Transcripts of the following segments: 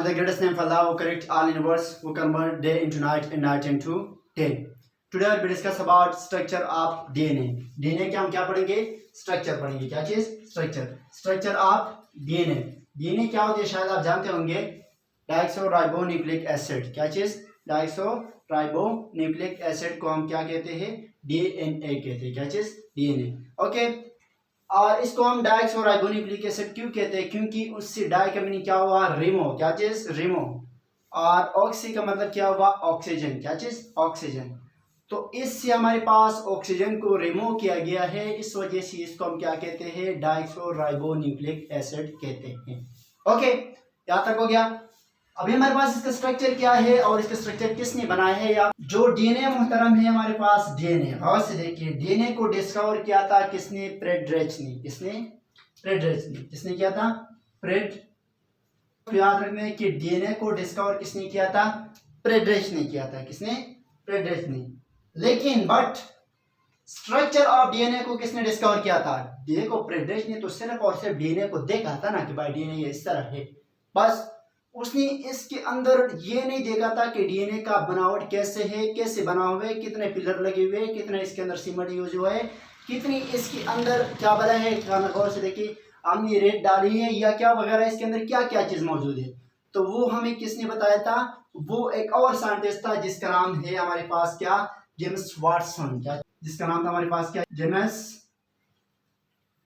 the greatest name of Allah who correct all universe, who convert day into night and night into day. Today we discuss about structure of DNA. DNA के हम क्या पढ़ेंगे? Structure पढ़ेंगे. क्या चीज? Structure. Structure of DNA. DNA क्या होती है शायद आप जानते होंगे. डाइऑक्सोराइबोन्यूक्लिक एसिड. क्या चीज? डाइऑक्सोराइबोन्यूक्लिक एसिड को हम क्या कहते हैं? DNA कहते हैं. क्या चीज? DNA. ओके. और इसको हम डाइऑक्सोराइबोन्यूक्लिक एसिड क्यों कहते हैं? क्योंकि उससे डाई का मीनिंग क्या हुआ? रिमो. क्या चीज? रिमो. और ऑक्सी का मतलब क्या हुआ? ऑक्सीजन. क्या चीज? ऑक्सीजन. तो इससे हमारे पास ऑक्सीजन को रिमूव किया गया है, इस वजह से इसको हम क्या कहते हैं? डाइऑक्सोराइबोन्यूक्लिक एसिड कहते हैं. ओके, यहाँ तक हो गया. अभी हमारे पास इसका स्ट्रक्चर क्या है और इसका स्ट्रक्चर किसने बनाया है? या जो डीएनए मोहतरम है हमारे पास, डीएनए गौर से देखिए, डीएनए को डिस्कवर किया था किसने? फ्रेडरिच ने. किसने? फ्रेडरिच ने. किसने किया था? याद रखना कि डीएनए को डिस्कवर किसने किया था? फ्रेडरिच ने किया था. किसने? फ्रेडरिच ने. लेकिन बट स्ट्रक्चर ऑफ डीएनए को किसने डिस्कवर किया था? डीएनए को फ्रेडरिच ने तो सिर्फ और सिर्फ डीएनए को देखा था ना कि भाई डीएनए ये इस तरह है, बस. उसने इसके अंदर ये नहीं देखा था कि डीएनए का बनावट कैसे है, कैसे बना हुआ है, कितने पिलर लगे हुए हैं, कितने इसके अंदर सीमेंट यूज हुआ है, कितनी इसके अंदर क्या बना है. गौर से देखिए, हमने रेत डाली है या क्या वगैरह, इसके अंदर क्या क्या चीज मौजूद है. तो वो हमें किसने बताया था? वो एक और साइंटिस्ट था जिसका नाम है हमारे पास क्या? James Watson. क्या? जिसका नाम था हमारे पास क्या? James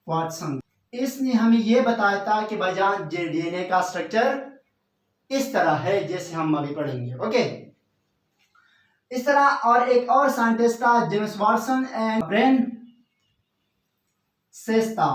Watson. इसने हमें ये बताया था कि भाईजान डीएनए का स्ट्रक्चर इस तरह है जैसे हम अभी पढ़ेंगे. ओके, इस तरह. और एक और साइंटिस्ट था जेम्स वाटसन एंड ब्रेन सेस्ता.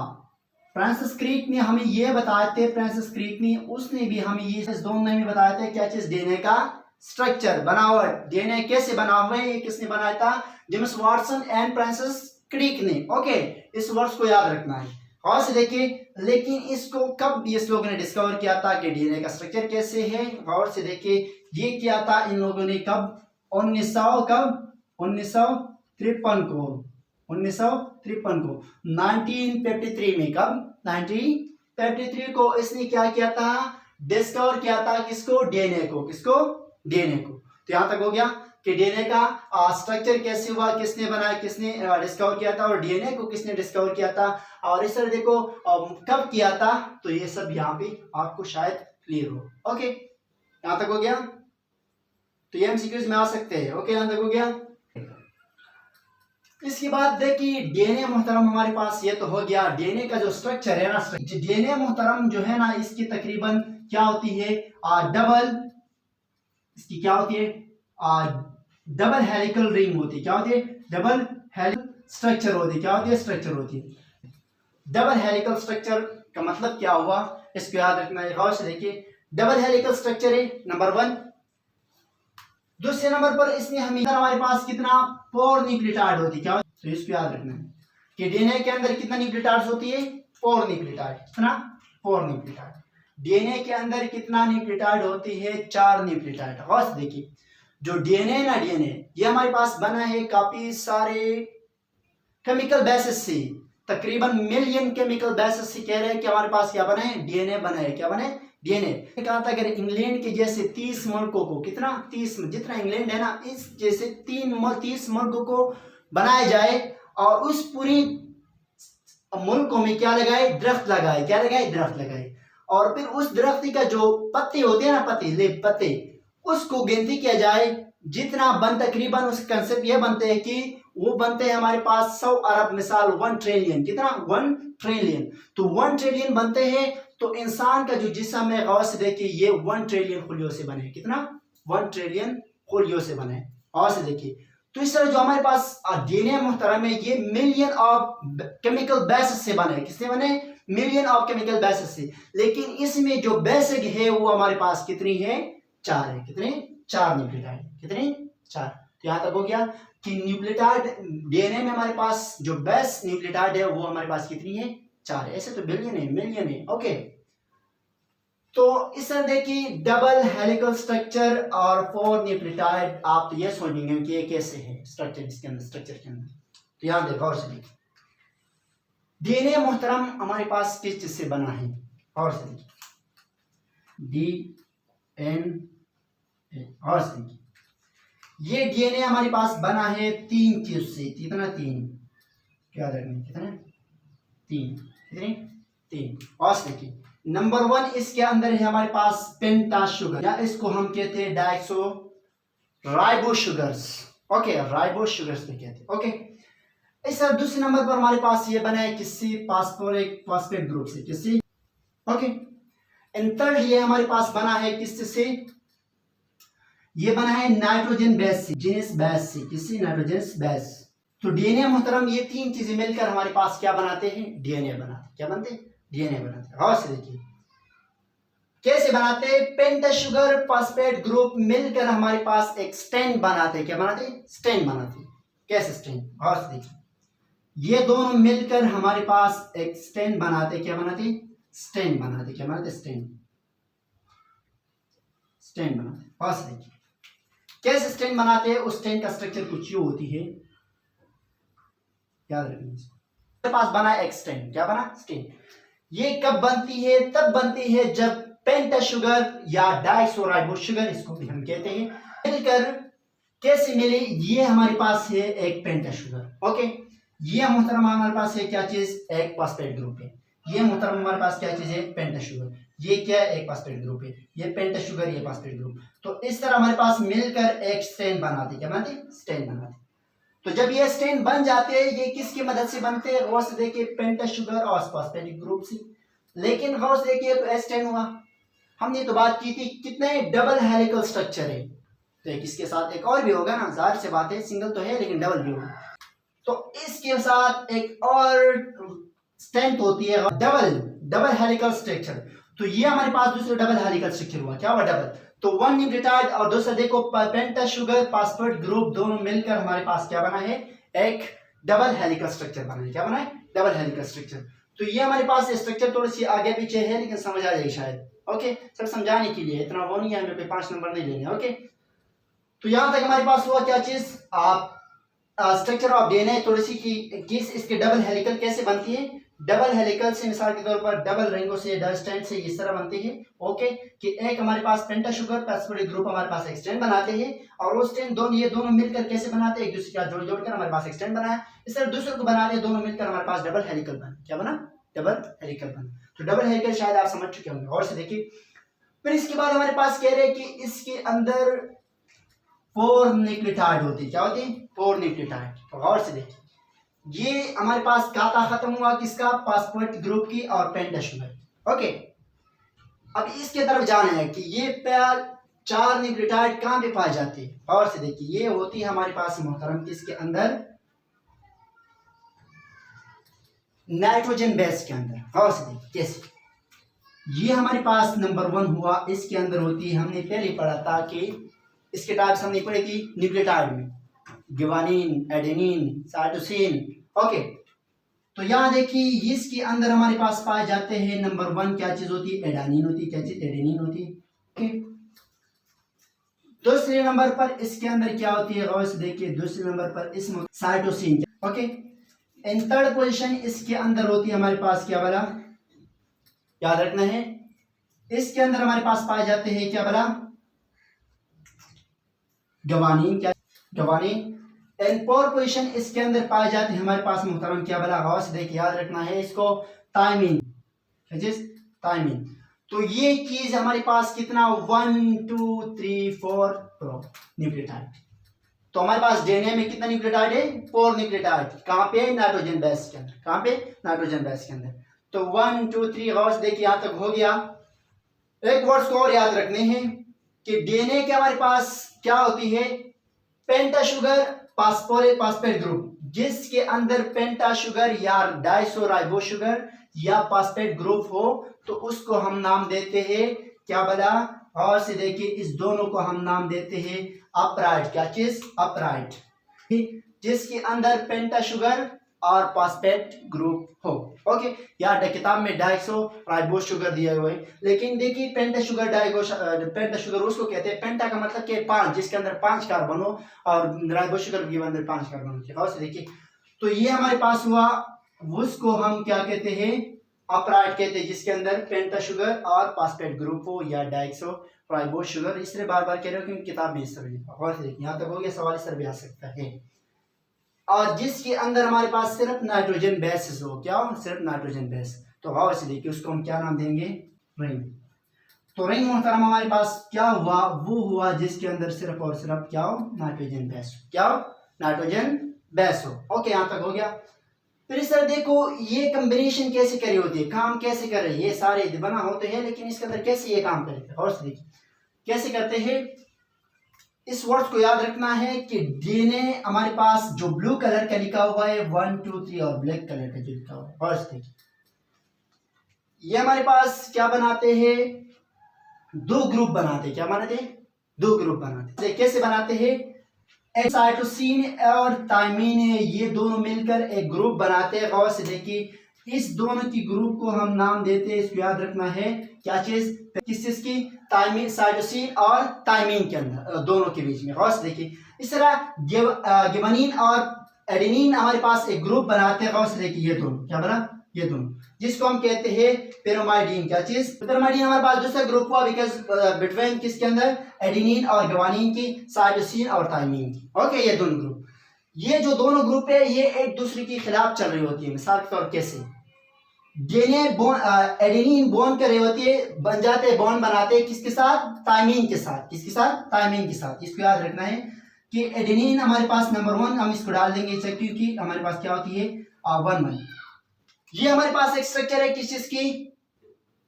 फ्रांसिस क्रिक ने हमें ये बताए थे, फ्रांसिस क्रिक ने, उसने भी हमें ये दोनों ने हमें बताया था क्या चीज? डीएनए का स्ट्रक्चर, बनावट, डीएनए कैसे बना हुआ है, ये किसने बनाया था? James Watson and Francis Crick ने. ओके, इस वर्ड्स को याद रखना है. और से देखिए, लेकिन इसको कब इस लोगों ने डिस्कवर किया था कि डीएनए का स्ट्रक्चर कैसे है? और से देखिए, ये किया था इन लोगों ने कब? 1953 को. 1953 को, 1953 में. कब? 1953 को इसने क्या किया था? डिस्कवर किया था किसको? डीएनए को. किसको? डीएनए को. तो यहां तक हो गया कि डीएनए का स्ट्रक्चर कैसे हुआ, किसने बनाया, किसने डिस्कवर किया था, और डीएनए को किसने डिस्कवर किया था, और इस तरह देखो कब किया था. तो ये सब यहाँ पे आपको शायद क्लियर हो. ओके, यहां तक हो गया. तो ये एमसीक्यूज में आ सकते हैं. ओके, यहां तक हो गया. इसके बाद देखिए, डीएनए मोहतरम हमारे पास ये तो हो गया. डीएनए का जो स्ट्रक्चर है ना, डीएनए मोहतरम जो है ना, इसकी तकरीबन क्या होती है? डबल, इसकी क्या होती है? डबल हेलिकल रिंग होती है. क्या होती है? डबल हेलिकल स्ट्रक्चर होती है. क्या होती है? स्ट्रक्चर होती है. डबल हेलिकल स्ट्रक्चर का मतलब क्या हुआ, इसको याद रखना है. गौर से देखिए, डबल हेलिकल स्ट्रक्चर है नंबर 1. दूसरे नंबर पर इसमें हमारे पास कितना? 4 न्यूक्लियोटाइड होती है. क्या? तो इसको याद रखना है कि डीएनए के अंदर कितना न्यूक्लियोटाइड्स होती है? 4 न्यूक्लियोटाइड. कितना? 4 न्यूक्लियोटाइड. डीएनए के अंदर कितना न्यूक्लियोटाइड होती है? 4 न्यूक्लियोटाइड. गौर से देखिए, जो डीएनए ना, डीएनए ये हमारे पास बना है काफी सारे केमिकल बेसिस से, तकरीबन मिलियन केमिकल बेसिस से. कह रहे हैं कि हमारे पास क्या बना है? डीएनए बना है. क्या बना है? डीएनए. कहा था अगर इंग्लैंड के जैसे 30 मुल्कों को, कितना? 30, जितना इंग्लैंड है ना, इस जैसे 30 मुल्कों को बनाया जाए और उस पूरी मुल्कों में क्या लगाए? दरख्त लगाए. क्या लगाए? दरख्त लगाए. और फिर उस दरख्त का जो पत्ते होते हैं ना, पत्ते, उसको गिनती किया जाए जितना तकरीबन उस कंसेप्ट ये बनते हैं कि वो बनते हैं हमारे पास 100 अरब, मिसाल 1 ट्रिलियन. कितना? 1 ट्रिलियन. तो 1 ट्रिलियन बनते हैं. तो इंसान का जो जिस्म है, गौर से देखिए, ये 1 ट्रिलियन खुलियों से बने. कितना? 1 ट्रिलियन खुलियों से बने. गौर से देखिए. तो इस तरह जो हमारे पास डीएनए मुहतरम है, ये मिलियन ऑफ केमिकल बेसिस से बने. किससे बने? मिलियन ऑफ केमिकल बेसिस से. लेकिन इसमें जो बेसिक है वो हमारे पास कितनी है? 4 है. कितने? 4 न्यूक्लियोटाइड. कितने? 4. तो यहां तक हो गया कि न्यूक्लियोटाइड डीएनए में हमारे पास जो बेस न्यूक्लियोटाइड है वो हमारे पास कितनी है? 4 है. ऐसे तो बिलियन है, मिलियन है. ओके, तो इस तरह देखिए, डबल हेलिकल स्ट्रक्चर और 4 न्यूक्लियोटाइड. आप तो ये सोचेंगे कि ये कैसे है स्ट्रक्चर, इसके अंदर, स्ट्रक्चर के अंदर. तो याद देखो और से देखिए, डीएनए मोहतरम हमारे पास किस चीज से बना है? और से देखिए, और देखिए ये डीएनए हमारे पास बना है 3 चीज से। कितना? 3। क्या रखना? कितना? 3। कितने? 3। और देखिए नंबर 1 इसके अंदर है हमारे पास पेंटा शुगर, या इसको हम कहते हैं Daiso ribo sugars. Okay, ribo sugars पे कहते हैं। ओके, इस तरह दूसरे नंबर पर हमारे पास ये बना है किसी फास्फेट ग्रुप से, किसी। ओके, एंड थर्ड ये हमारे पास बना है किससे? ये बना है नाइट्रोजन बेस से, जीनस बेस से, किसी नाइट्रोजन बेस। तो डीएनए मोहतरम ये 3 चीजें मिलकर हमारे पास क्या बनाते हैं? डीएनए बनाते हैं। क्या बनते हैं? डीएनए बनाते हैं। और से देखिए कैसे बनाते हैं? पेंटा शुगर फास्फेट ग्रुप मिलकर हमारे पास एक स्ट्रैंड बनाते हैं। क्या बनाते हैं? स्ट्रैंड बनाते हैं। कैसे स्ट्रैंड? और से देखिए ये दोनों मिलकर हमारे पास एक स्ट्रैंड बनाते। क्या बनाते? स्ट्रैंड बनाते। क्या बनाते? स्ट्रैंड बनाते। पास देखिए कैसे स्ट्रैंड बनाते हैं। उस स्ट्रैंड का स्ट्रक्चर कुछ यूं होती है, याद रखिए। हमारे पास बना एक स्ट्रैंड। क्या बना? स्ट्रैंड। ये कब बनती है? तब बनती है जब पेंटा शुगर या डाइसोराइबो शुगर, इसको भी हम कहते हैं, मिलकर कैसे मिले? ये हमारे पास है एक पेंटा शुगर। ओके, ये मोहतरम हमारे पास है क्या चीज? एक फास्फेट ग्रुप है। ये मोहतरम हमारे पास क्या चीज है? पेंटा शुगर। ये क्या है? एक फास्फेट ग्रुप है। ये पेंटा शुगर, ये फास्फेट ग्रुप। तो इस तरह हमारे पास मिलकर एक स्ट्रैंड बनाते। क्या बनाते? स्ट्रैंड बनाते। तो जब ये स्ट्रैंड बन जाते हैं, ये किसकी मदद से बनते हैं? गौर से देखिए पेंटा शुगर और फास्फेट ग्रुप से। लेकिन गौर से देखिए तो स्ट्रैंड हुआ, हमने तो बात की थी कितने डबल हेलिकल स्ट्रक्चर है, तो एक इसके साथ एक और भी होगा ना, जाहिर सी बात है, सिंगल तो है लेकिन डबल भी होगा। तो इसके साथ एक और स्ट्रेंथ होती है डबल हेलिकल स्ट्रक्चर। तो ये हमारे पास दूसरा डबल हेलिकल स्ट्रक्चर हुआ। क्या हुआ? डबल। तो 1 न्यूक्लियोटाइड और दूसरा देखो पेंटा शुगर फास्फेट ग्रुप, दोनों मिलकर हमारे पास क्या बना है? एक डबल हेलिकल स्ट्रक्चर बना है। क्या बना है? Double helical structure. तो ये हमारे पास स्ट्रक्चर थोड़ी सी आगे पीछे है लेकिन समझ आ जाएगी शायद। ओके, सब समझाने के लिए इतना वो नहीं है, हमें 5 नंबर नहीं लेंगे। ओके, तो यहां तक हमारे पास हुआ क्या चीज? आप स्ट्रक्चर ऑफ डीएनए थोड़ी सी कि इसके डबल हेलिकल कैसे बनती है। डबल हेलिकल से मिसाल के तौर पर डबल रिंगों से, डबल स्ट्रैंड से इस तरह बनती है। ओके, कि एक हमारे पास पेंटा शुगर फास्फेट ग्रुप हमारे पास एक स्ट्रैंड बनाते हैं, और वो स्ट्रैंड दोनों, ये दोनों मिलकर कैसे बनाते हैं? एक दूसरे का जोड़ हमारे पास एक स्ट्रैंड बनाया। इस तरह दूसरे को बनाते हैं, दोनों मिलकर हमारे पास डबल हेलिकल बना। क्या बना? डबल हेलिकल बना। तो डबल हेलिकल शायद आप समझ चुके होंगे। और से देखिए फिर इसके बाद हमारे पास कह रहे हैं कि इसके अंदर 4 न्यूक्लियोटाइड होती है। क्या होती है? 4 न्यूक्लियोटाइड। तो गौर से देखिए ये हमारे पास खाता खत्म हुआ किसका? फास्फेट ग्रुप की और पेंटा शुगर। ओके, अब इसके तरफ जाना है कि ये 4 न्यूक्लियोटाइड कहां पे पाए जाते हैं। और से देखिए ये होती है हमारे पास मोहतरम किसके अंदर? नाइट्रोजन बेस के अंदर। और से देखिए कैसे ये हमारे पास नंबर 1 हुआ, इसके अंदर होती है, हमने पहले पढ़ा था कि इसके टाइप्स हमने पढ़ी थी न्यूक्लियोटाइड में, ग्वानिन, एडेनिन, साइटोसिन। ओके, तो यहां देखिए इसके अंदर हमारे पास पाए जाते हैं नंबर 1 क्या चीज होती है? एडेनिन होती है। क्या चीज? एडेनिन होती है। ओके, दूसरे नंबर पर इसके अंदर क्या होती है? गौर से देखिए दूसरे नंबर पर इसमें cytosine. Okay, in third position इसके अंदर होती है हमारे पास क्या वाला? याद रखना है, इसके अंदर हमारे पास पाए जाते हैं क्या वाला? ग्वानिन। क्या? ग्वानिन। एंड फोर्थ पोजीशन इसके अंदर पाए जाते हैं हमारे पास मुहतरम क्या वाला? गौर से देखिए, याद रखना है इसको, थायमिन। थायमिन। तो ये चीज हमारे पास कितना? 1 2 3 4 न्यूक्लियोटाइड। तो हमारे पास डीएनए में कितना न्यूक्लियोटाइड है? 4 न्यूक्लियोटाइड। कहां पे? नाइट्रोजन बेस के अंदर। कहां पे? नाइट्रोजन बेस के अंदर। तो 1 2 3 गौर से देखिए यहां तक हो गया। एक वर्ड्स को और याद रखने हैं कि डीएनए के हमारे पास क्या होती है? पेंटा शुगर फास्फेट ग्रुप, जिसके अंदर पेंटा शुगर या डाइसोराइबो शुगर या फास्फेट ग्रुप हो, तो उसको हम नाम देते हैं क्या बला? और से देखिए इस दोनों को हम नाम देते हैं अपराइट। क्या चीज? अपराइट। जिसके अंदर पेंटा शुगर और फास्फेट ग्रुप हो। ओके, यहाँ किताब में डाइसोराइबो शुगर दिया हुआ है, लेकिन देखिए पेंटा शुगर उसको कहते हैं, पेंटा का मतलब कि 5, जिसके अंदर 5 कार्बन हो, और राइबो शुगर के अंदर 5 कार्बन होते हैं। और से देखिए तो ये हमारे पास हुआ, उसको हम क्या कहते हैं? अपराइट कहते हैं, जिसके अंदर पेंटा शुगर और फास्फेट ग्रुप हो या डाइसो राइबोज शुगर, इसलिए बार बार कह रहे हो क्योंकि किताब में इस तरह लिखा। और देखिए यहाँ तक हो गया, सवाल इस तरह भी आ सकता है। और जिसके अंदर हमारे पास सिर्फ नाइट्रोजन बेस हो, क्या हो, सिर्फ नाइट्रोजन बेस, तो गौर से देखिए उसको हम क्या नाम देंगे, रिंग। तो रिंग मोहतरम हमारे पास क्या हुआ, वो हुआ जिसके अंदर सिर्फ और सिर्फ क्या हो, नाइट्रोजन बेस, क्या हो, नाइट्रोजन बेस हो। ओके, यहाँ तक हो गया। फिर इस तरह देखो ये कॉम्बिनेशन कैसे करी होती है, काम कैसे कर रही है, ये सारे बना होते हैं लेकिन इसके अंदर कैसे ये काम करेंगे, और देखिए कैसे करते हैं। इस वर्ड को याद रखना है कि डीएनए हमारे पास जो ब्लू कलर का लिखा हुआ है 1 2 3 और ब्लैक कलर का जो लिखा हुआ है, और देखिए ये हमारे पास क्या बनाते हैं, दो ग्रुप बनाते हैं, क्या बनाते हैं, दो ग्रुप बनाते हैं। कैसे बनाते हैं, साइटोसिन और थायमीन है, ये दोनों मिलकर एक ग्रुप बनाते हैं। गौर से देखिए इस दोनों की ग्रुप को हम नाम देते हैं, इसको याद रखना है, क्या चीज, किस चीज की, थायमीन, साइटोसिन और थायमीन के अंदर दोनों के बीच में। गौर से देखिए इस तरह गिबनीन और एडेनिन हमारे पास एक ग्रुप बनाते हैं। गौर से देखिए ये दोनों क्या बना, ये दोनों, जिसको हम कहते हैं पिरामिडीन, क्या चीज, पिरामिडीन हमारे पास दूसरा ग्रुप हुआ बिकॉज बिटवीन किसके अंदर, एडेनिन और ग्वानिन की, साइटोसिन और थायमीन की। ओके, ये दोनों ग्रुप, ये जो दोनों ग्रुप है ये एक दूसरे के खिलाफ चल रही होती है। मिसाल के तौर कैसे, डीएनए एडेनिन बॉन्ड कर रही होती है, बन जाते हैं, बॉन्ड बनाते हैं किसके साथ, थायमीन के साथ, किसके साथ, थायमीन के साथ। इसको याद रखना है कि एडेनिन हमारे पास नंबर 1, हम इसको डाल देंगे क्योंकि हमारे पास क्या होती है 1 ये हमारे पास एक स्ट्रक्चर है किस चीज की,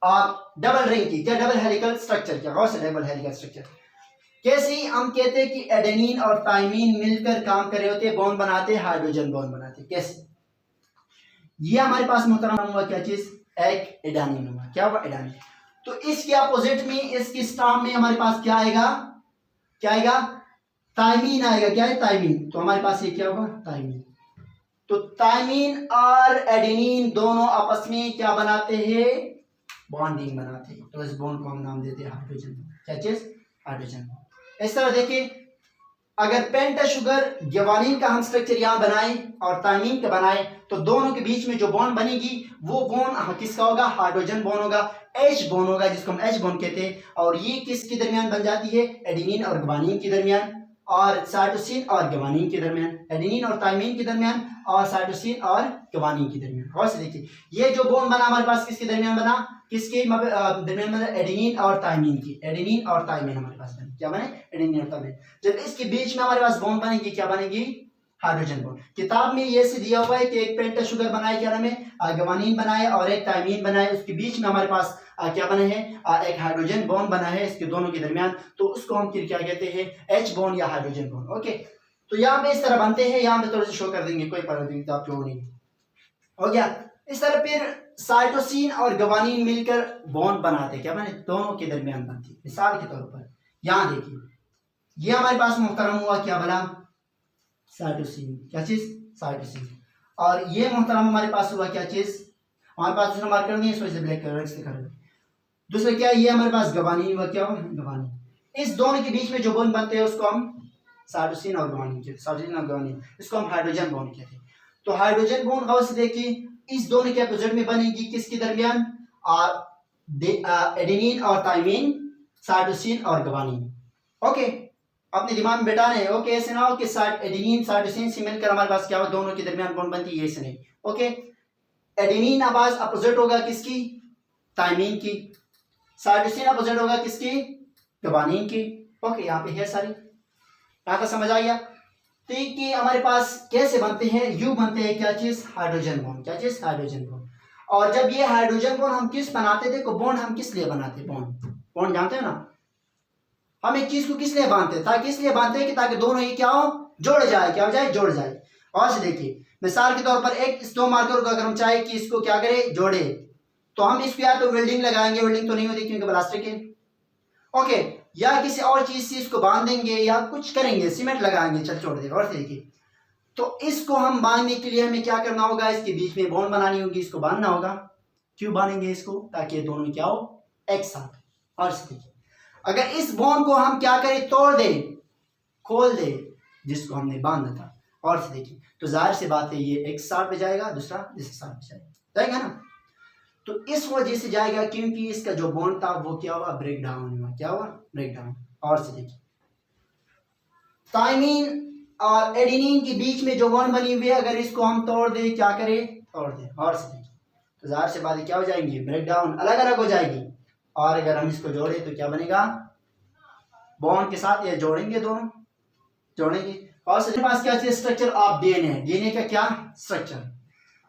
डबल रिंग की, क्या, डबल हेलिकल स्ट्रक्चर, क्या, गौर से डबल हेलिकल स्ट्रक्चर। कैसे ही हम कहते हैं कि एडेनिन और थायमीन मिलकर काम कर रहे होते हैं, बॉन्ड बनाते हैं, हाइड्रोजन बॉन्ड बनाते हैं। कैसे, ये हमारे पास मुहतरम हुआ क्या चीज, एक एडेनिन हुआ, क्या हुआ, एडेनिन। तो इसके अपोजिट में, इसकी स्टार्म में हमारे पास क्या आएगा, क्या आएगा, थायमीन आएगा, क्या है, थायमीन। तो हमारे पास ये क्या होगा, थायमीन। तो थायमीन और एडेनिन दोनों आपस में क्या बनाते हैं, बॉन्डिंग बनाते हैं। तो इस बॉन्ड को हम नाम देते हैं हाइड्रोजन, क्या चीज, हाइड्रोजन। इस तरह देखिए अगर पेंटा शुगर ग्वानिन का हम स्ट्रक्चर यहाँ बनाए और थायमीन का बनाए तो दोनों के बीच में जो बॉन्ड बनेगी वो बॉन्ड किसका होगा, हाइड्रोजन बॉन्ड होगा, एच बॉन्ड होगा, जिसको हम एच बॉन्ड कहते हैं। और ये किसके दरमियान बन जाती है, एडेनिन और ग्वानिन के दरमियान, और साइटोसिन और ग्वानिन के दरमियान, एडेनिन और थायमीन के दरमियान, और साइटोसिन और ग्वानिन के दरमियान। गौर से देखिए ये जो बॉन्ड बना हमारे पास किसके दरमियान बना, किसके दरमियान बना, एडेनिन और थायमीन की, एडेनिन और थायमीन हमारे पास बने, क्या बने, एडेनिन और थायमीन। जब इसके बीच में हमारे पास बॉन्ड बनेगी, क्या बनेगी, हाइड्रोजन बॉन्ड। किताब में ये से दिया हुआ है कि एक पेंटा शुगर बनाए, क्या नाम है, ग्वानिन बनाए, और एक थायमीन बनाए, उसके बीच में हमारे पास क्या बने हैं, एक हाइड्रोजन बॉन्ड बना है इसके दोनों के दरमियान। तो उसको हम फिर क्या कहते हैं, एच बॉन्ड या हाइड्रोजन बॉन्ड। ओके, तो यहाँ पे इस तरह बनते हैं, यहाँ पे थोड़े से शो कर देंगे, कोई प्रॉब्लम नहीं, आप जो नहीं हो गया। इस तरह फिर साइटोसिन और ग्वानिन मिलकर बॉन्ड बनाते, क्या बने, दोनों के दरमियान बनती है। मिसाल के तौर पर यहाँ देखिए ये हमारे पास मुहतरम हुआ क्या बना, साइटोसिन, क्या चीज, साइटोसिन। और ये मुहतरम हमारे पास हुआ क्या चीज, हमारे पास दूसरा मार्कर नहीं है, इस वजह से ब्लैक कलर से कर। दूसरा क्या, ये हमारे पास ग्वानिन हुआ, क्या हुआ, ग्वानिन। इस दोनों के बीच में जो बॉन्ड बनते हैं उसको हम साइटोसिन और ग्वानिन कहते हैं, साइटोसिन और ग्वानिन, इसको हम हाइड्रोजन बॉन्ड कहते हैं। तो हाइड्रोजन बॉन्ड गौर से देखिए इस दोनों के अपोजिट में बनेगी किसके दरमियान, एडेनिन और थायमीन, साइटोसिन और ग्वानिन। ओके, अपने दिमाग में बैठाना है। ओके, ऐसे ना हो कि एडेनिन साइटोसिन से मिलकर हमारे पास क्या हो, दोनों के दरमियान बॉन्ड बनती है, ऐसे नहीं। ओके, एडेनिन आवाज अपोजिट होगा किसकी, थायमीन की, साइटोसिन अपोजिट होगा किसकी, ग्वानिन की। ओके, यहाँ पे है सारी, यहाँ का समझ आ गया। तो कि हमारे पास कैसे बनते हैं, यू बनते हैं, क्या चीज, हाइड्रोजन बॉन्ड, क्या चीज, हाइड्रोजन बॉन्ड। और जब ये हाइड्रोजन बॉन्ड हम किस बनाते थे, बॉन्ड हम किस लिए बनाते, बॉन्ड जानते हैं ना, हम एक चीज को किस लिए बांधते हैं, ताकि इसलिए बांधते हैं कि ताकि दोनों ही क्या हो, जोड़ जाए, क्या हो जाए, जोड़ जाए। और से देखिए मिसाल के तौर पर एक स्टोन मार्कर को अगर हम चाहे कि इसको क्या करें, जोड़े, तो हम इसको या तो वेल्डिंग लगाएंगे, वेल्डिंग तो नहीं होती क्योंकि प्लास्टिक है। ओके, या किसी और चीज से इसको बांध देंगे या कुछ करेंगे, सीमेंट लगाएंगे, चल छोड़ देगा। और देखिए तो इसको हम बांधने के लिए हमें क्या करना होगा, इसके बीच में बॉन्ड बनानी होगी, इसको बांधना होगा। क्यों बांधेंगे इसको, ताकि ये दोनों क्या हो, एक साथ। और देखिए अगर इस बॉन्ड को हम क्या करें, तोड़ दे, खोल दे, जिसको हमने बांधा था, और देखिए तो जाहिर सी बात है ये एक साथ पे जाएगा, दूसरा इस साथ पे जाएगा ना। तो इस वजह से जाएगा क्योंकि इसका जो बॉन्ड था वो क्या हुआ, ब्रेक डाउन हुआ। क्या हुआ, ब्रेक डाउन। और से देखिए थायमीन और एडेनिन के बीच में जो बॉन्ड बनी हुई है, अगर इसको हम तोड़ दें, क्या करें, तोड़ दें, और से देखिए तो जाहिर सी बात क्या हो जाएंगी, ब्रेक डाउन, अलग अलग हो जाएगी। और अगर हम इसको जोड़े तो क्या बनेगा, बॉन्ड के साथ ये जोड़ेंगे, दोनों जोड़ेंगे। और से पास क्या चाहिए, स्ट्रक्चर ऑफ डीएनए, डीएनए का क्या स्ट्रक्चर।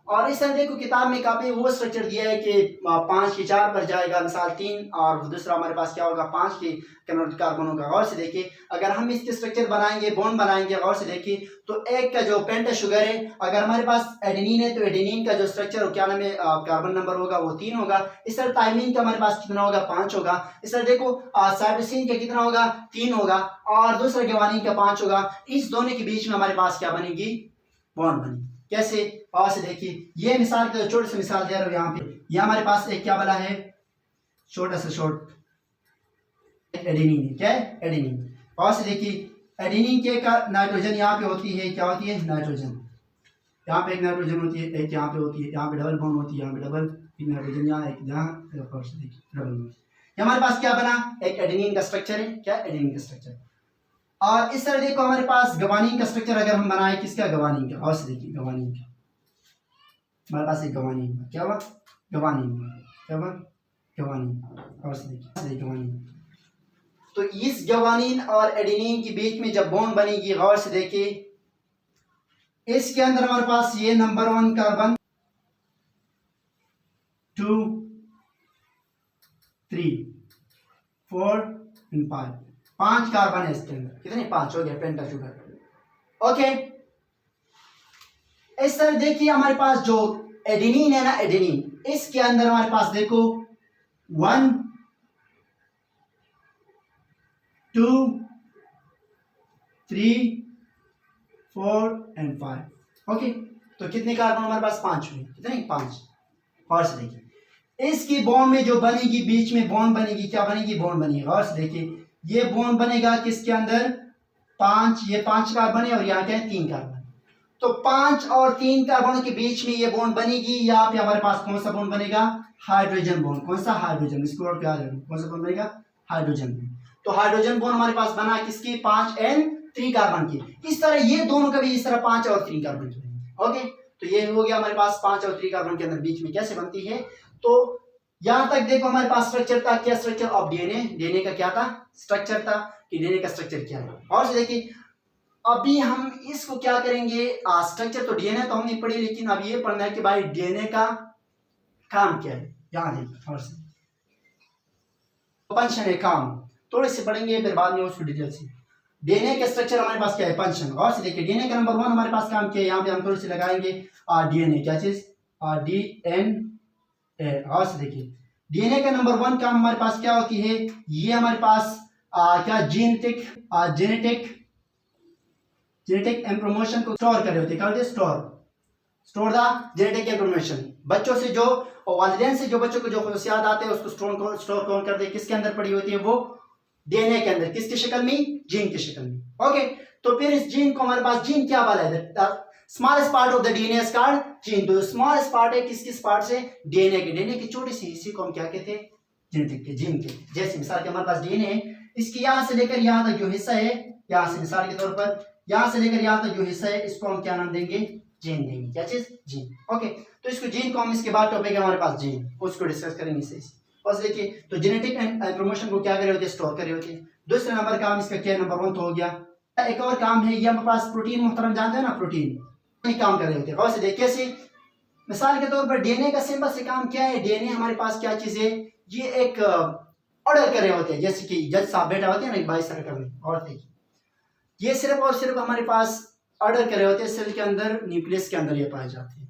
और इस तरह देखो किताब में काफी वो स्ट्रक्चर दिया है कि 5 की 4 पर जाएगा, मिसाल 3, और दूसरा हमारे पास क्या होगा 5 के कार्बन होगा। गौर से देखिए अगर हम इसके स्ट्रक्चर बनाएंगे, बॉन्ड बनाएंगे, गौर से देखिए तो एक का जो पेंटा शुगर है, अगर हमारे पास एडेनिन है तो एडेनिन का जो स्ट्रक्चर क्या नाम है, कार्बन नंबर होगा वो 3 होगा। इस तरह थायमीन का हमारे पास कितना होगा, 5 होगा। इस तरह देखो साइटोसिन का कितना होगा, 3 होगा, और दूसरा ग्वानिन का 5 होगा। इस दोनों के बीच में हमारे पास क्या बनेगी, बॉन्ड बनेगी। कैसे, और से देखिए ये मिसाल के छोटे से मिसाल दे रहा हूं यहाँ पे, ये हमारे पास एक क्या बना है, छोटा सा शॉर्ट एडेनिन है, क्या है, एडेनिन। और से देखिए एडेनिन के का नाइट्रोजन यहाँ पे होती है, क्या होती है, नाइट्रोजन, यहाँ पे एक नाइट्रोजन होती है, एक यहाँ पे होती है, यहाँ पे डबल बॉन्ड होती है, यहाँ पे डबल, एक नाइट्रोजन यहाँ, एक यहाँ, और से देखिए डबल बॉन्ड। हमारे पास क्या बना, एक एडेनिन का स्ट्रक्चर है, क्या, एडेनिन का स्ट्रक्चर। और इस तरह देखो हमारे पास ग्वानिन का स्ट्रक्चर अगर हम बनाए, किसका, ग्वानिन का। और से देखिए ग्वानिन का, हमारे पास एक ग्वानिन का क्या हुआ, ग्वानिन, क्या हुआ, ग्वानिन। और से देखिए ग्वानिन, तो इस ग्वानिन और एडेनिन के बीच में जब बॉन्ड बनेगी, गौर से देखिए इसके अंदर हमारे पास ये नंबर 1 कार्बन, 2, 3, 4 और 5 कार्बन है इसके अंदर, कितने, 5 हो गया, पेंटा शुगर। ओके, इस तरह देखिए हमारे पास जो एडेनिन है ना, एडेनिन, इसके अंदर हमारे पास देखो 1, 2, 3, 4 और 5। ओके, तो कितने कार्बन हमारे पास, 5 हुए, कितने, 5। और से देखिए इसकी बॉन्ड में जो बनेगी, बीच में बॉन्ड बनेगी, क्या बनेगी, बॉन्ड बनेगी। और से देखिए ये बॉन्ड बनेगा किसके अंदर, 5, ये 5 कार्बन है और यहाँ क्या है, 3 कार्बन। तो 5 और 3 कार्बन के बीच में ये बॉन्ड बनेगी। यहाँ पे हमारे पास कौन सा बॉन्ड बनेगा, हाइड्रोजन बॉन्ड। कौन सा, हाइड्रोजन, इसको और क्या, कौन सा बॉन्ड बनेगा, हाइड्रोजन बॉन्ड। तो हाइड्रोजन बॉन्ड हमारे पास बना किसकी, 5 और 3 कार्बन की। इस तरह ये दोनों का भी इस तरह 5 और 3 कार्बन की बनेंगे। ओके, तो ये हो गया हमारे पास 5 और 3 कार्बन के अंदर बीच में कैसे बनती है। तो यहां तक देखो हमारे पास स्ट्रक्चर था, क्या स्ट्रक्चर ऑफ डीएनए, डीएनए का क्या था, स्ट्रक्चर था कि डीएनए का स्ट्रक्चर क्या है। और से देखिए अभी हम इसको क्या करेंगे, स्ट्रक्चर तो डीएनए तो हमने पढ़ी, लेकिन अब ये पढ़ना है कि भाई डीएनए का काम क्या है। यहां देखिए और से फंक्शन है, काम थोड़े से पढ़ेंगे, फिर बाद में उसको डिटेल से। डीएनए का स्ट्रक्चर हमारे पास क्या है, फंक्शन। और से देखिए डीएनए का नंबर 1 हमारे पास काम क्या है, यहाँ पे हम थोड़े से लगाएंगे डीएनए, क्या चीज, डीएनए। और से देखिए डीएनए का नंबर 1 काम हमारे पास क्या होती है, ये हमारे पास क्या, जेनेटिक इंफॉर्मेशन को स्टोर कर रहे होते हैं, क्या होते हैं, स्टोर द जेनेटिक इंफॉर्मेशन। बच्चों से जो, वालिदैन से जो बच्चों को जो खुशियात आते हैं उसको स्टोर कौन करते हैं, किसके अंदर पड़ी होती है, वो डीएनए के अंदर, किसकी शक्ल में, जीन की शक्ल में। ओके, तो फिर इस जीन को हमारे पास, जीन क्या वाला है, smallest part of the DNA is called gene. तो स्मॉलेस्ट पार्ट है किस पार्ट से, डीएनए के। डीएनए की छोटी सी हिस्से को हम क्या कहते हैं, जेनेटिक के, जीन के। जैसे मिसाल के हमारे पास डीएनए है, इसकी यहां से लेकर यहां तक जो हिस्सा है, यहां से मिसाल के तौर पर यहां से लेकर यहां तक जो हिस्सा है, इसको हम क्या नाम देंगे, जीन देंगे। क्या चीज, जीन। ओके, तो इसको जीन को हम, इसके बाद टॉपिक है हमारे पास जीन, उसको डिस्कस करेंगे इसे। बस देखिए तो जेनेटिक इंफॉर्मेशन को क्या कर रहे होते हैं, स्टोर कर रहे होते हैं। दूसरे नंबर काम इसका क्या, नंबर 1 तो हो गया। एक और काम है, ये हमारे पास प्रोटीन, मुहतरम जानते हैं ना, प्रोटीन काम कर रहे होते हैं। और से देखिए कैसे, मिसाल के तौर पर डीएनए का सिंपल से काम क्या है, डीएनए हमारे पास क्या चीज है, ये एक ऑर्डर कर रहे होते हैं, जैसे कि जज साहब बैठा होते हैं ना 22 तरह करने। और देखिए ये सिर्फ और सिर्फ हमारे पास ऑर्डर कर रहे होते हैं, सेल के अंदर, न्यूक्लियस के अंदर ये पाए जाते हैं।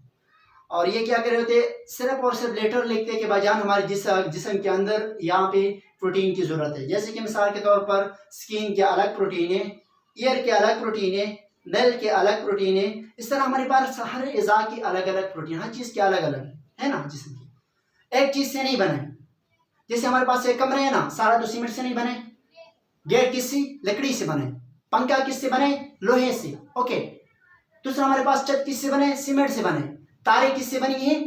और ये क्या कर रहे होते हैं, सिर्फ और सिर्फ लेटर लिखते हैं कि भाईजान हमारे जिस्म के अंदर यहाँ पे प्रोटीन की जरूरत है। जैसे कि मिसाल के तौर पर स्किन के अलग प्रोटीन है, ईयर के अलग प्रोटीन है, नेल के अलग प्रोटीन है। इस तरह हमारे पास हर अज़ा की अलग अलग प्रोटीन, हर चीज के अलग अलग है ना, जिस्म की एक चीज से नहीं बने। जैसे हमारे पास एक कमरे है ना, सारा तो सीमेंट से नहीं बने, गेट किससे, लकड़ी से बने, पंखा किससे बने, लोहे से। ओके, दूसरा हमारे पास छत किससे बने, सीमेंट से बने, तारे किससे बनी है,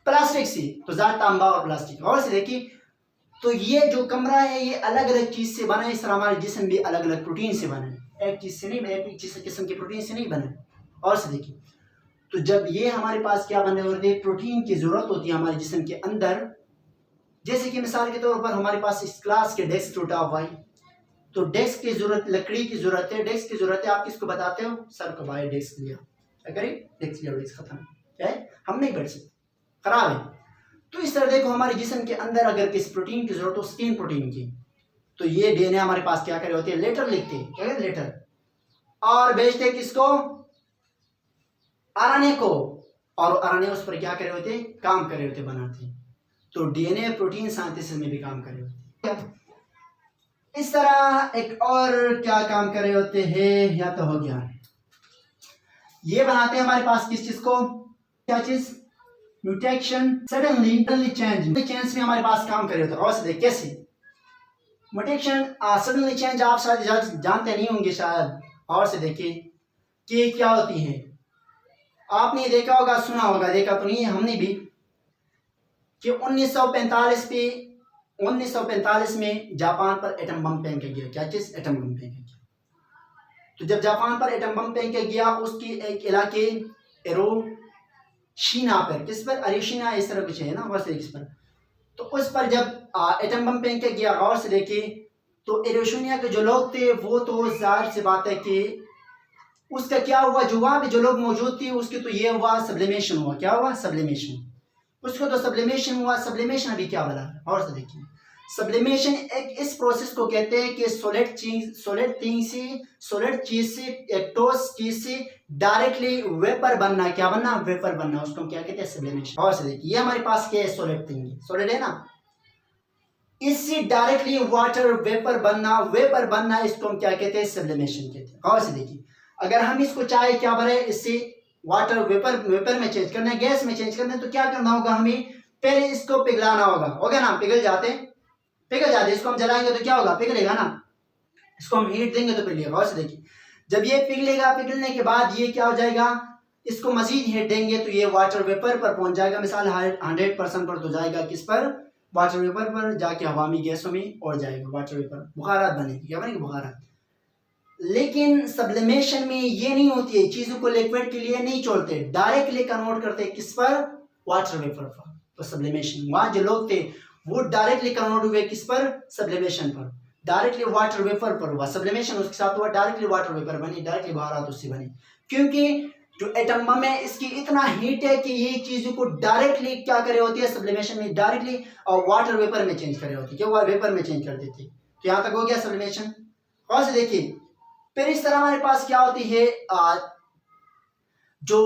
प्लास्टिक से, तो ज़ात तांबा और प्लास्टिक। और से देखिए, तो ये जो कमरा है ये अलग अलग चीज़ से बना है, इस तरह हमारे जिस्म भी अलग अलग प्रोटीन से बना है, एक चीज़ से नहीं, एक चीज़ किस्म के प्रोटीन से नहीं बना है। और से देखिए, तो जब ये हमारे पास क्या बने होते हैं, प्रोटीन की ज़रूरत होती है हमारे जिस्म के अंदर। जैसे कि मिसाल के तौर पर हमारे पास इस क्लास के डेस्क टूटा हुआ है, तो डेस्क की जरूरत, लकड़ी की जरूरत है, डेस्क की जरूरत है। आप किसको बताते हो? सर को भाई डेस्क लिया, क्या करें, डेस्क लिया, डेस्क खत्म, क्या है, हम नहीं बैठ सकते, खराब है। तो इस तरह देखो हमारे जिस्म के अंदर अगर किसी प्रोटीन की जरूरत हो, स्किन प्रोटीन की, तो ये डीएनए हमारे पास क्या करे होते हैं, लेटर लिखते हैं, क्या है, लेटर, और भेजते किसको, आरएनए को, और आरएनए उस पर क्या करे होते, काम करे होते, बनाते हैं। तो डीएनए प्रोटीन सिंथेसिस में भी काम करे होते हैं। इस तरह एक और क्या काम कर रहे होते हैं, या तो हो गया, ये बनाते हैं हमारे पास किस चीज को, क्या चीज, म्यूटेशन, सडनली चेंज में हमारे पास काम कर रहे होते हैं। और से देख कैसे म्यूटेशन, सडनली चेंज आप शायद जानते नहीं होंगे शायद। और से देखिए कि क्या होती है, आपने देखा होगा, सुना होगा, देखा तो नहीं है हमने भी, कि 1945 में जापान पर एटम बम फेंका गया। क्या चीज, एटम बम फेंका गया। तो जब जापान पर एटम बम फेंका गया, उसकी एक इलाके एरोशिमा पर, किस पर, अरिशिना इस तरह कुछ है ना, वैसे इस पर, तो उस पर जब एटम बम फेंका गया, गौर से देखिए, तो एरोशिमा के जो लोग थे वो तो जाहिर सी बात है कि उसका क्या हुआ, जो वहाँ पे जो लोग मौजूद थे उसके तो ये हुआ, सब्लिमेशन हुआ। क्या हुआ, सब्लिमेशन, उसको तो सब्लिमेशन हुआ। सब्लिमेशन अभी क्या बोला, और से देखिए, सब्लिमेशन एक इस प्रोसेस को कहते हैं कि सॉलिड चीज से, एक ठोस चीज से डायरेक्टली वेपर बनना। क्या बनना, वेपर बनना, उसको क्या कहते हैं, सब्लिमेशन। और से देखिए, ये हमारे पास क्या है, सॉलिड थिंग, सॉलिड है ना, इससे डायरेक्टली वाटर वेपर बनना, इसको हम क्या कहते हैं, सब्लिमेशन कहते हैं। और से देखिए, अगर हम इसको चाहे क्या भरे, इससे वाटर वेपर में चेंज करना है, गैस में चेंज करना है, तो क्या करना होगा, हमें पहले इसको पिघलाना होगा ना, पिघल जाते, इसको हम जलाएंगे तो क्या होगा, पिघलेगा ना, इसको हम हीट देंगे तो पिघलेगा। और से देखिए, जब ये पिघलेगा, पिघलने के बाद ये क्या हो जाएगा, इसको मजीद हीट देंगे तो ये वाटर वेपर पर पहुंच जाएगा। मिसाल 100% पर तो जाएगा किस पर, वाटर वेपर पर, जाके हवामी गैसों में उड़ जाएगा, वाटर वेपर, बुखारात बनेगी। क्या बनेगी, बुखारात। लेकिन सब्लिमेशन में ये नहीं होती है, चीजों को लिक्विड के लिए नहीं छोड़ते, डायरेक्टली कन्वर्ट करते किस पर, वाटर वेपर पर। तो सब्लिमेशन, वहां जो लोग थे वो डायरेक्टली कन्वर्ट हुए किस पर, सब्लिमेशन पर, डायरेक्टली वाटर वेपर पर हुआ सब्लिमेशन, उसके साथ हुआ डायरेक्टली वाटर वेपर बनी, डायरेक्टली बुखारात उससे बनी। क्योंकि जो एटम बम है इसकी इतना हीट है कि ये चीजों को डायरेक्टली क्या करे होती है, सब्लिमेशन में डायरेक्टली और वाटर वेपर में चेंज करे होती है, क्या हुआ, वेपर में चेंज कर देती है। तो यहाँ तक हो गया सब्लिमेशन। और से देखिए, फिर इस तरह हमारे पास क्या होती है, जो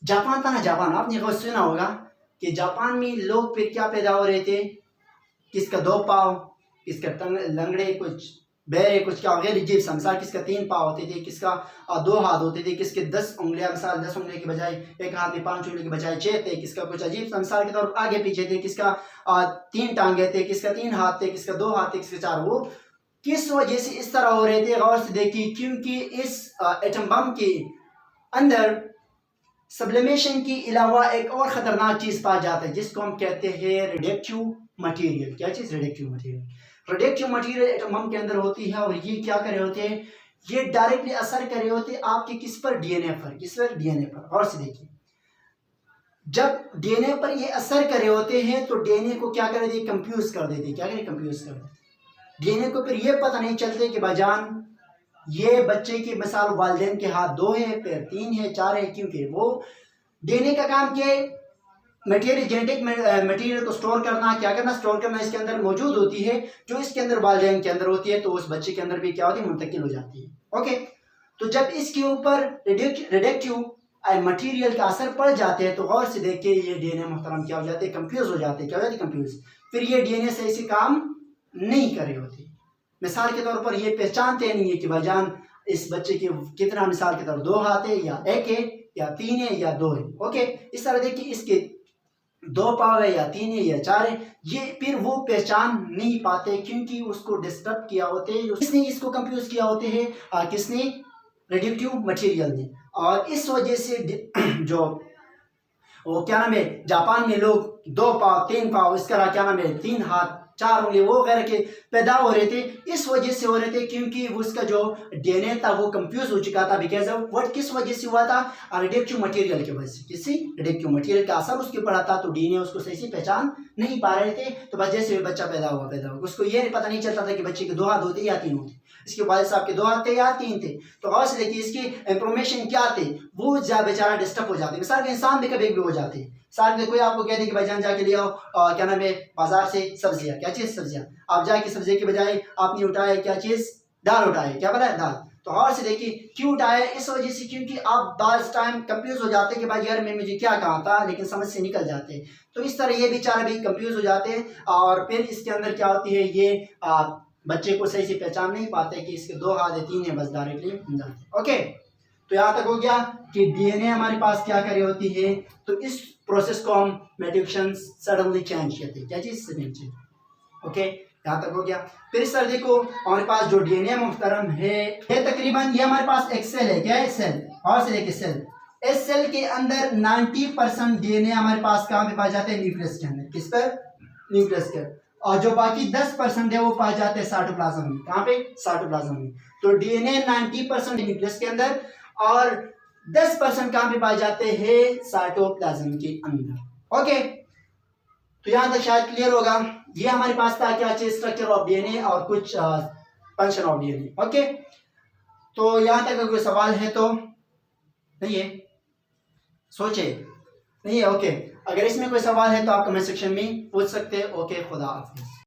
जापान था ना, जापान, आपने सुना होगा कि जापान में लोग फिर क्या पैदा हो रहे थे, किसका 2 पाँव, किसका लंगड़े, कुछ बहरे, कुछ क्या गैर अजीब सा, मिसाल किसका 3 पाँव होते थे, किसका 2 हाथ होते थे, किसके 10 उंगलियां, मिसाल 10 उंगली के बजाय एक हाथ में 5 उंगली के बजाय 6 थे, किसका कुछ अजीब सा मिसाल के तौर आगे पीछे थे, किसका 3 टांगे थे, किसका 3 हाथ थे, किसका 2 हाथ थे, किसके 4। वो किस वजह से इस तरह हो रहे थे, गौर से देखिए, क्योंकि इस एटम बम के अंदर सब्लिमेशन के अलावा एक और खतरनाक चीज पाया जाता है जिसको हम कहते हैं रेडियोएक्टिव मटेरियल। क्या चीज, radioactive material. Radioactive material atom bomb के अंदर होती है, और ये क्या कर रहे होते हैं, ये डायरेक्टली असर कर रहे होते हैं आपके किस पर, डीएनए पर, किस पर, डीएनए पर। और से देखिए, जब डीएनए पर ये असर कर रहे होते हैं तो डीएनए को क्या कर देते, कंफ्यूज कर देते, क्या करें, कंफ्यूज कर देते। डीएनए को फिर ये पता नहीं चलते कि भाईजान ये बच्चे की मिसाल वालिदैन के हाथ 2 है, पैर 3 है, 4 है, क्योंकि वो डीएनए का काम के मटेरियल, जेनेटिक मटेरियल को स्टोर करना, क्या करना, स्टोर करना, इसके अंदर मौजूद होती है, जो इसके अंदर वालिदैन के अंदर होती है, तो उस बच्चे के अंदर भी क्या होती है, मुंतकिल हो जाती है। ओके, तो जब इसके ऊपर रेडियोएक्टिव मटेरियल का असर पड़ जाते हैं तो गौर से देखिए, ये डीएनए मोहतरम क्या हो जाते हैं, कंफ्यूज हो जाते हैं। क्या हो जाते हैं, कंफ्यूज। फिर ये डीएनए से ऐसे काम नहीं कर रहे होते। मिसाल के तौर पर ये पहचानते नहीं है कि भाईजान इस बच्चे के कितना, मिसाल के तौर 2 हाथ है, या 1 है, या 3 है, या 2 है। ओके, इस तरह देखिए, इसके 2 पाँव है, या 3 है, या 4 है, ये फिर वो पहचान नहीं पाते, क्योंकि उसको डिस्टर्ब किया होते हैं, किसने इसको कंफ्यूज किया होते हैं, किसने, रेडियोएक्टिव मटेरियल ने। और इस वजह से जो वो क्या नाम है, जापान में लोग 2 पाव 3 पाव इस तरह क्या नाम है 3 हाथ 4 उंगली वो करके के पैदा हो रहे थे। इस वजह से हो रहे थे क्योंकि उसका जो डीएनए था वो कंफ्यूज हो चुका था। बिकॉज ऑफ व्हाट, किस वजह से हुआ था, रेडियोएक्टिव मटेरियल की वजह से। किसी रेडियोएक्टिव मटेरियल का असर उसके पड़ा था, तो डीएनए उसको सही से पहचान नहीं पा रहे थे। तो बस जैसे बच्चा पैदा हुआ उसको ये पता नहीं चलता था कि बच्चे के 2 हाथ होते या 3 होते। इसके वालिद साहब के 2 हाथ थे या 3 थे। तो गौर से देखिए इसकी इंफॉर्मेशन क्या थे, वो बेचारा डिस्टर्ब हो जाते। मिसाल के इंसान भी कभी भी हो जाते हैं। साथ में कोई आपको कह दे कि भाईजान जाके ले आओ क्या नाम है बाजार से सब्जियां, क्या चीज सब्जियां, आप जाके सब्जी के बजाय आपने उठाया क्या चीज, दाल उठाए, क्या पता है दाल। तो और से देखिए क्यों उठाया, इस वजह से क्योंकि आप बार टाइम कंफ्यूज हो जाते कि भाई यार मैं मुझे क्या कहा था, लेकिन समझ से निकल जाते हैं। तो इस तरह ये बेचारा भी कंफ्यूज हो जाते हैं और फिर इसके अंदर क्या होती है, ये बच्चे को सही से पहचान नहीं पाते कि इसके 2 हाथ है 3 है, बस डायरेक्टली बन जाते। ओके, तो यहाँ तक हो गया कि डीएनए हमारे पास क्या करे होती है। तो इस प्रोसेस को हम म्यूटेशन सडनली चेंज कहते हैं। क्या चीज सडनली चेंज। ओके, यहाँ तक हो गया। फिर सर देखो हमारे पास जो डीएनए मुहतरम है ये तकरीबन ये हमारे पास एक सेल है। क्या है, सेल। और से देखिए सेल, इस सेल के अंदर 90% डीएनए हमारे पास कहाँ पे पाए जाते हैं, न्यूक्लियस के अंदर। किस पर, न्यूक्लियस के। और जो बाकी 10% है वो पाए जाते हैं साइटोप्लाज्म में। कहाँ पे, साइटोप्लाज्म में। तो डीएनए 90% न्यूक्लियस के अंदर और 10% कहाँ पे पाए जाते हैं, साइटोप्लाज्म के अंदर। ओके, तो यहां तक शायद क्लियर होगा। ये हमारे पास था क्या चीज, स्ट्रक्चर ऑफ डीएनए और कुछ फंक्शन ऑफ डीएनए। ओके, तो यहां तक कोई सवाल है तो नहीं है, सोचे नहीं है। ओके, अगर इसमें कोई सवाल है तो आप कमेंट सेक्शन में पूछ सकते हैं। ओके, खुदा हाफिज।